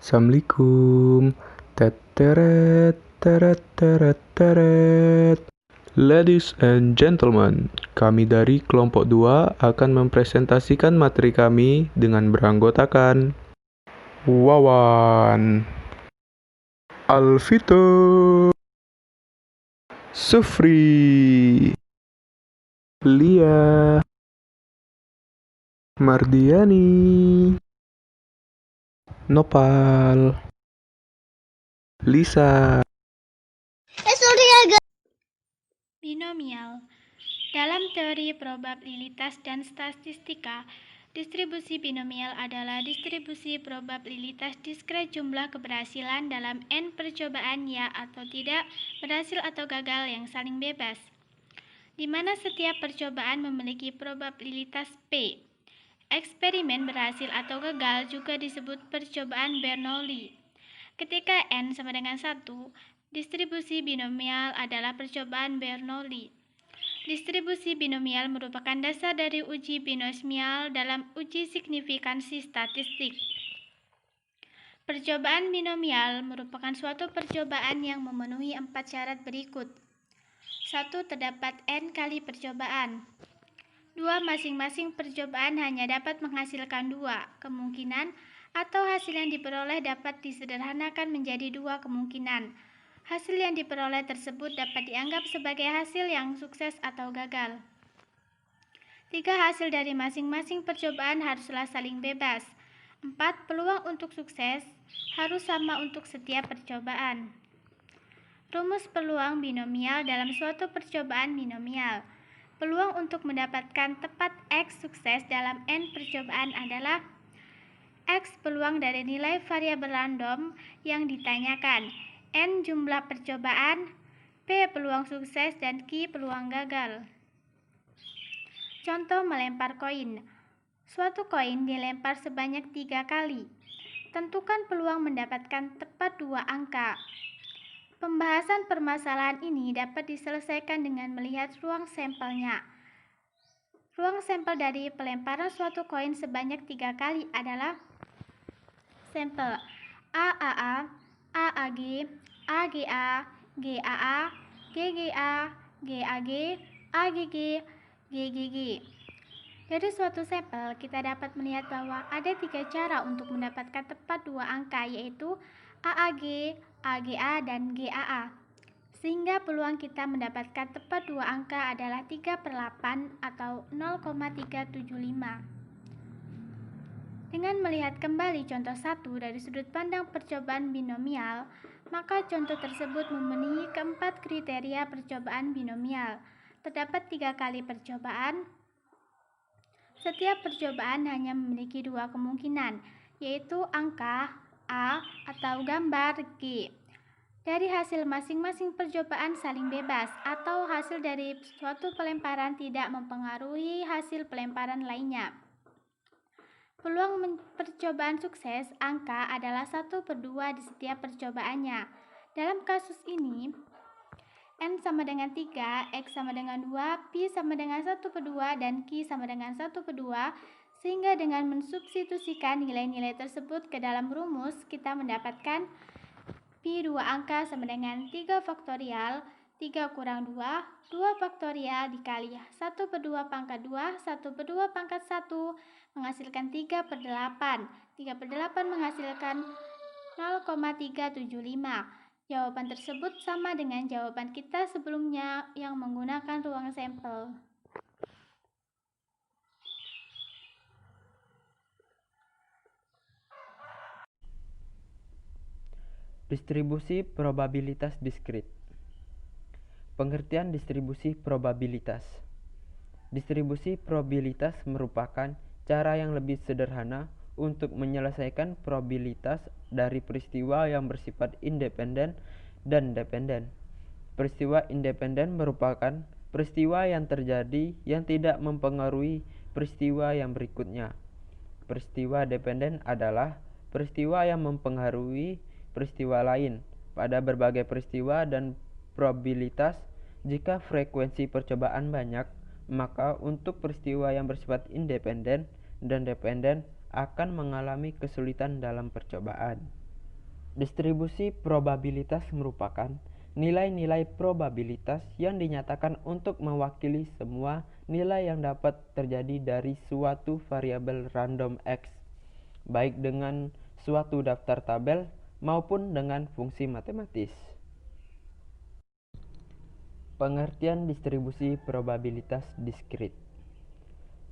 Assalamualaikum. Teteret, teret, teret, teret. Ladies and gentlemen, kami dari kelompok 2 akan mempresentasikan materi kami dengan beranggotakan Wawan, Alvito, Sufri, Lia, Mardiani, Nopal, Lisa. Binomial. Dalam teori probabilitas dan statistika, distribusi binomial adalah distribusi probabilitas diskret jumlah keberhasilan dalam N percobaan ya atau tidak, berhasil atau gagal yang saling bebas, di mana setiap percobaan memiliki probabilitas P. Eksperimen berhasil atau gagal juga disebut percobaan Bernoulli. Ketika N sama dengan 1, distribusi binomial adalah percobaan Bernoulli. Distribusi binomial merupakan dasar dari uji binomial dalam uji signifikansi statistik. Percobaan binomial merupakan suatu percobaan yang memenuhi 4 syarat berikut. 1. Terdapat N kali percobaan. 2. Masing-masing percobaan hanya dapat menghasilkan 2 kemungkinan atau hasil yang diperoleh dapat disederhanakan menjadi 2 kemungkinan. Hasil yang diperoleh tersebut dapat dianggap sebagai hasil yang sukses atau gagal. 3. Hasil dari masing-masing percobaan haruslah saling bebas. 4. Peluang untuk sukses harus sama untuk setiap percobaan. Rumus peluang binomial dalam suatu percobaan binomial. Peluang untuk mendapatkan tepat X sukses dalam N percobaan adalah X peluang dari nilai variabel random yang ditanyakan, N jumlah percobaan, P peluang sukses, dan Q peluang gagal. Contoh melempar koin. Suatu koin dilempar sebanyak 3 kali. Tentukan peluang mendapatkan tepat 2 angka. Pembahasan permasalahan ini dapat diselesaikan dengan melihat ruang sampelnya. Ruang sampel dari pelemparan suatu koin sebanyak 3 kali adalah sampel AAA, AAG, AGA, GAA, GGA, GAG, AGG, GGG. Dari suatu sampel, kita dapat melihat bahwa ada 3 cara untuk mendapatkan tepat 2 angka, yaitu AAG, AGA, dan GAA. Sehingga peluang kita mendapatkan tepat 2 angka adalah 3/8 atau 0,375. Dengan melihat kembali contoh 1 dari sudut pandang percobaan binomial, maka contoh tersebut memenuhi keempat kriteria percobaan binomial. Terdapat 3 kali percobaan. Setiap percobaan hanya memiliki 2 kemungkinan, yaitu angka A atau gambar G. Dari hasil masing-masing percobaan saling bebas, atau hasil dari suatu pelemparan tidak mempengaruhi hasil pelemparan lainnya. Peluang percobaan sukses angka adalah 1/2 di setiap percobaannya. Dalam kasus ini, N sama dengan 3, X sama dengan 2, Pi sama dengan 1/2, dan Q sama dengan 1/2, sehingga dengan mensubstitusikan nilai-nilai tersebut ke dalam rumus, kita mendapatkan Pi 2 angka sama dengan 3 faktorial, 3 kurang 2, 2 faktorial dikali 1/2 pangkat 2, 1/2 pangkat 1, menghasilkan 3/8. 3/8 menghasilkan 0,375. Jawaban tersebut sama dengan jawaban kita sebelumnya yang menggunakan ruang sampel. Distribusi probabilitas diskrit. Pengertian distribusi probabilitas. Distribusi probabilitas merupakan cara yang lebih sederhana untuk menyelesaikan probabilitas dari peristiwa yang bersifat independen dan dependen. Peristiwa independen merupakan peristiwa yang terjadi yang tidak mempengaruhi peristiwa yang berikutnya. Peristiwa dependen adalah peristiwa yang mempengaruhi peristiwa lain pada berbagai peristiwa dan probabilitas. Jika frekuensi percobaan banyak, maka untuk peristiwa yang bersifat independen dan dependen akan mengalami kesulitan dalam percobaan. Distribusi probabilitas merupakan nilai-nilai probabilitas yang dinyatakan untuk mewakili semua nilai yang dapat terjadi dari suatu variabel random X, baik dengan suatu daftar tabel maupun dengan fungsi matematis. Pengertian distribusi probabilitas diskrit.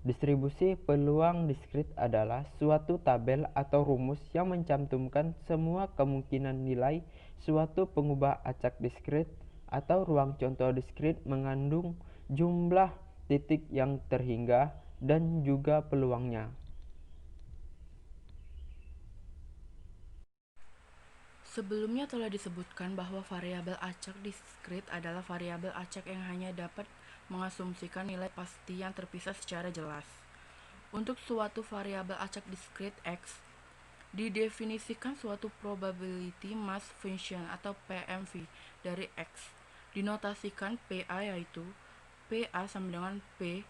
Distribusi peluang diskrit adalah suatu tabel atau rumus yang mencantumkan semua kemungkinan nilai suatu pengubah acak diskrit atau ruang contoh diskrit mengandung jumlah titik yang terhingga dan juga peluangnya. Sebelumnya telah disebutkan bahwa variabel acak diskrit adalah variabel acak yang hanya dapat mengasumsikan nilai pasti yang terpisah secara jelas. Untuk suatu variabel acak diskrit X, didefinisikan suatu probability mass function atau PMV dari X. Dinotasikan PA yaitu PA sama dengan P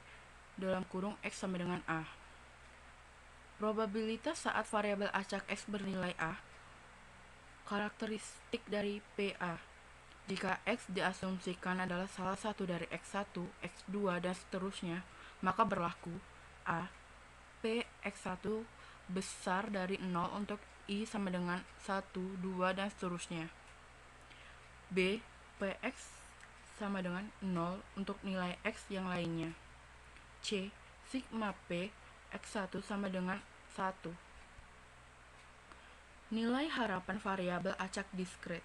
dalam kurung X sama dengan A. Probabilitas saat variabel acak X bernilai A. Karakteristik dari PA. Jika X diasumsikan adalah salah satu dari X1, X2, dan seterusnya, maka berlaku A. P X1 besar dari 0 untuk I sama dengan 1, 2, dan seterusnya. B. Px sama dengan 0 untuk nilai X yang lainnya. C. Sigma P X1 sama dengan 1. Nilai harapan variabel acak diskrit.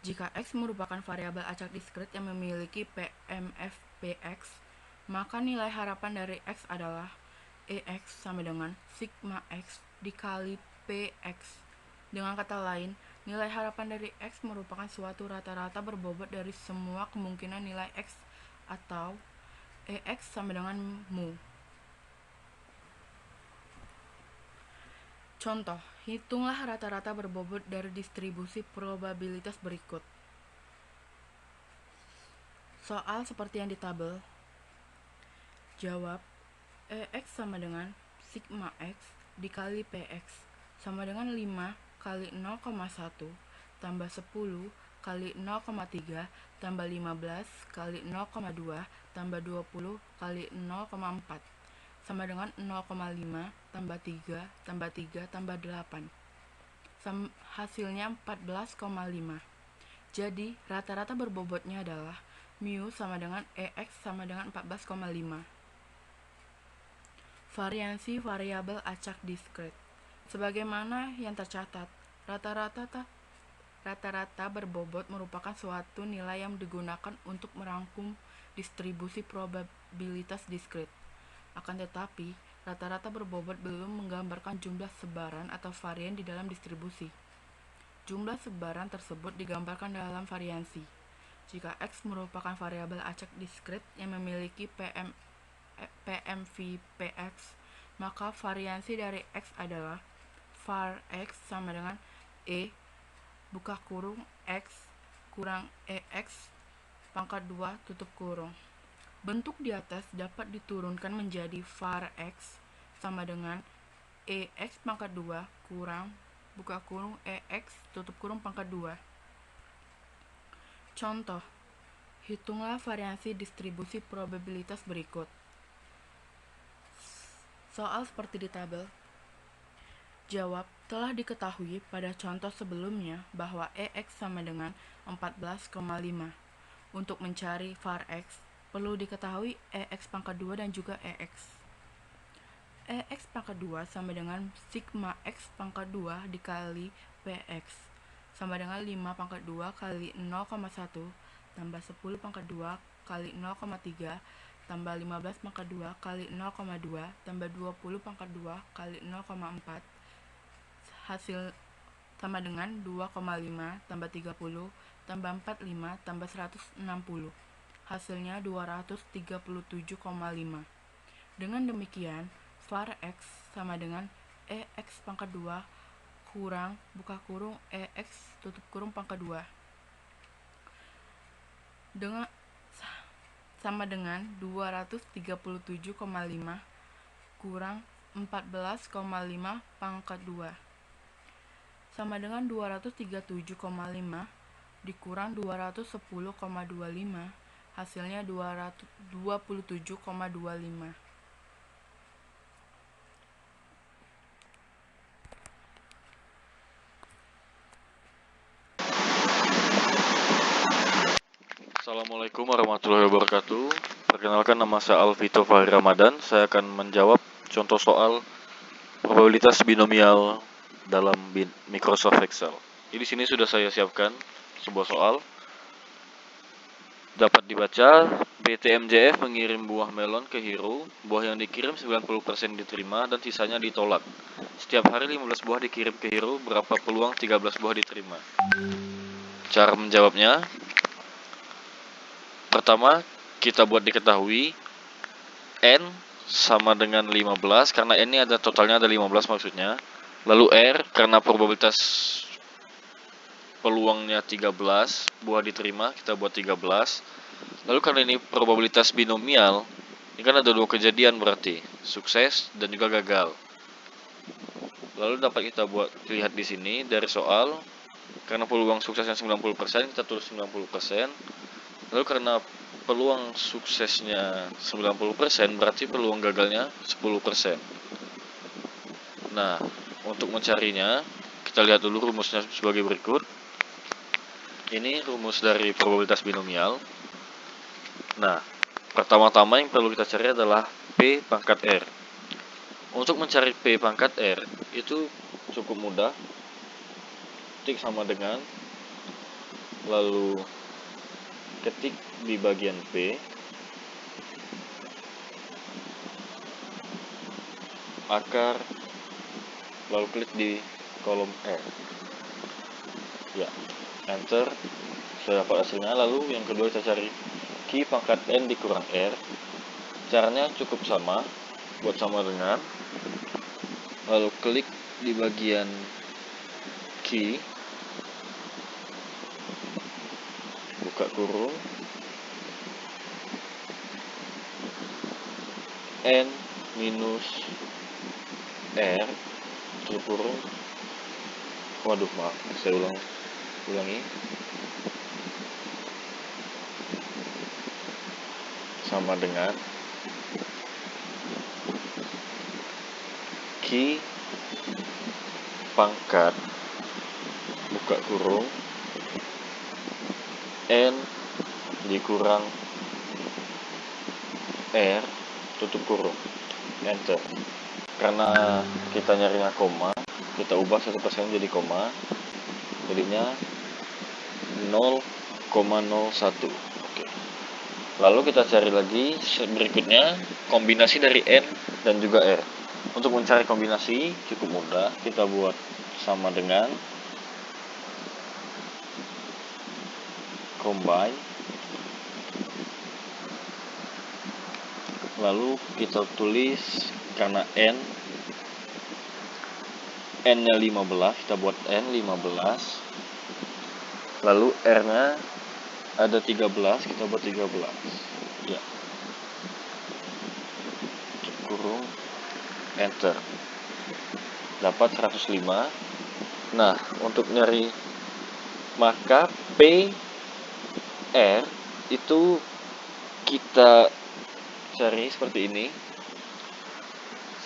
Jika X merupakan variabel acak diskrit yang memiliki PMF Px, maka nilai harapan dari X adalah EX sama dengan sigma X dikali Px. Dengan kata lain, nilai harapan dari X merupakan suatu rata-rata berbobot dari semua kemungkinan nilai X atau EX sama dengan mu. Contoh, hitunglah rata-rata berbobot dari distribusi probabilitas berikut. Soal seperti yang di tabel. Jawab, EX sama dengan sigma X dikali PX sama dengan 5 kali 0,1 tambah 10 kali 0,3 tambah 15 kali 0,2 tambah 20 kali 0,4 sama dengan 0,5 tambah 3 tambah 3 tambah 8. Hasilnya 14,5. Jadi rata-rata berbobotnya adalah mu sama dengan EX sama dengan 14,5. Variansi variabel acak diskrit. Sebagaimana yang tercatat, rata-rata berbobot merupakan suatu nilai yang digunakan untuk merangkum distribusi probabilitas diskrit. Akan tetapi, rata-rata berbobot belum menggambarkan jumlah sebaran atau varian di dalam distribusi. Jumlah sebaran tersebut digambarkan dalam variansi. Jika X merupakan variabel acak diskrit yang memiliki PMV Px, maka variansi dari X adalah var X sama dengan E buka kurung X kurang EX pangkat 2 tutup kurung. Bentuk di atas dapat diturunkan menjadi var X sama dengan EX pangkat 2 kurang buka kurung EX tutup kurung pangkat 2. Contoh, hitunglah variansi distribusi probabilitas berikut. Soal seperti di tabel. Jawab, telah diketahui pada contoh sebelumnya bahwa EX sama dengan 14,5. Untuk mencari var X, perlu diketahui EX pangkat 2 dan juga EX. EX pangkat 2 sama dengan sigma X pangkat 2 dikali PX sama dengan 5 pangkat 2 kali 0,1 tambah 10 pangkat 2 kali 0,3 tambah 15 pangkat 2 kali 0,2 tambah 20 pangkat 2 kali 0,4 hasil sama dengan 2,5 tambah 30 tambah 45 tambah 160. Hasilnya 237,5. Dengan demikian, var X sama dengan EX pangkat 2 kurang buka kurung EX tutup kurung pangkat 2 dengan sama dengan 237,5 kurang 14,5 pangkat 2. sama dengan 237,5 dikurang 210,25, hasilnya 227,25. Assalamualaikum warahmatullahi wabarakatuh. Perkenalkan, nama saya Alvito Fahri Ramadan. Saya akan menjawab contoh soal probabilitas binomial dalam Microsoft Excel. Di sini sudah saya siapkan sebuah soal. Dapat dibaca, BTMJF mengirim buah melon ke Hero. Buah yang dikirim 90% diterima dan sisanya ditolak. Setiap hari 15 buah dikirim ke Hero, berapa peluang 13 buah diterima? Cara menjawabnya, pertama, kita buat diketahui N sama dengan 15, karena N ini ada totalnya ada 15 maksudnya. Lalu R, karena probabilitas peluangnya 13, buah diterima, kita buat 13. Lalu karena ini probabilitas binomial, ini kan ada dua kejadian berarti, sukses dan juga gagal. Lalu dapat kita buat lihat di sini dari soal, karena peluang suksesnya 90%, kita tulis 90%. Lalu karena peluang suksesnya 90%, berarti peluang gagalnya 10%. Nah, untuk mencarinya, kita lihat dulu rumusnya sebagai berikut. Ini rumus dari probabilitas binomial. Nah, pertama-tama yang perlu kita cari adalah P pangkat R. Untuk mencari P pangkat R, itu cukup mudah. Ketik sama dengan, lalu ketik di bagian P, akar, lalu klik di kolom R. Ya, enter, sudah dapat hasilnya. Lalu yang kedua kita cari Q pangkat N dikurang R. Caranya cukup sama, buat sama dengan, lalu klik di bagian Q, buka kurung, N minus R, tutup kurung. Waduh, maaf, saya ulangi, sama dengan Q pangkat, buka kurung, N dikurang R, tutup kurung, enter. Karena kita nyarinya koma, kita ubah 1% jadi koma, jadinya 0,01. Oke. Lalu kita cari lagi berikutnya kombinasi dari N dan juga R. Untuk mencari kombinasi cukup mudah, kita buat sama dengan combine, lalu kita tulis karena N-nya 15, kita buat N 15, lalu R-nya ada 13, kita buat 13. Ya, kurung, enter, dapat 105. Nah, untuk nyari maka P R itu kita cari seperti ini,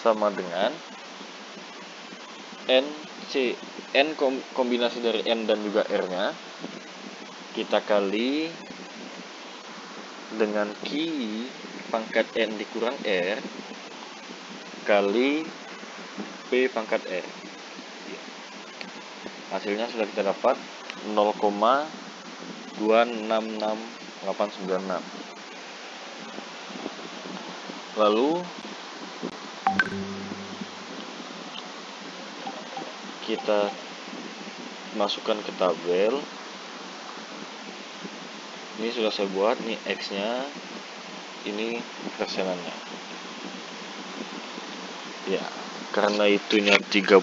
sama dengan N kombinasi dari N dan juga R-nya kita kali dengan Q pangkat N dikurang R kali P pangkat R. Hasilnya sudah kita dapat 0,266896. Lalu kita masukkan ke tabel. Ini sudah saya buat, nih X-nya, ini persenannya. Ya, karena itunya 13,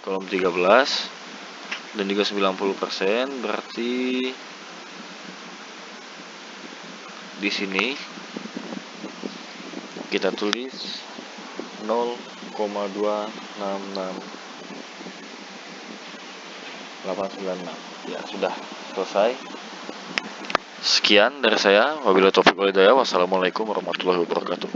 kolom 13 dan juga 90%, berarti di sini kita tulis 0,266 896. Ya, sudah selesai. Sekian dari saya. Wabillahi taufiq wal hidayah. Wassalamualaikum warahmatullahi wabarakatuh.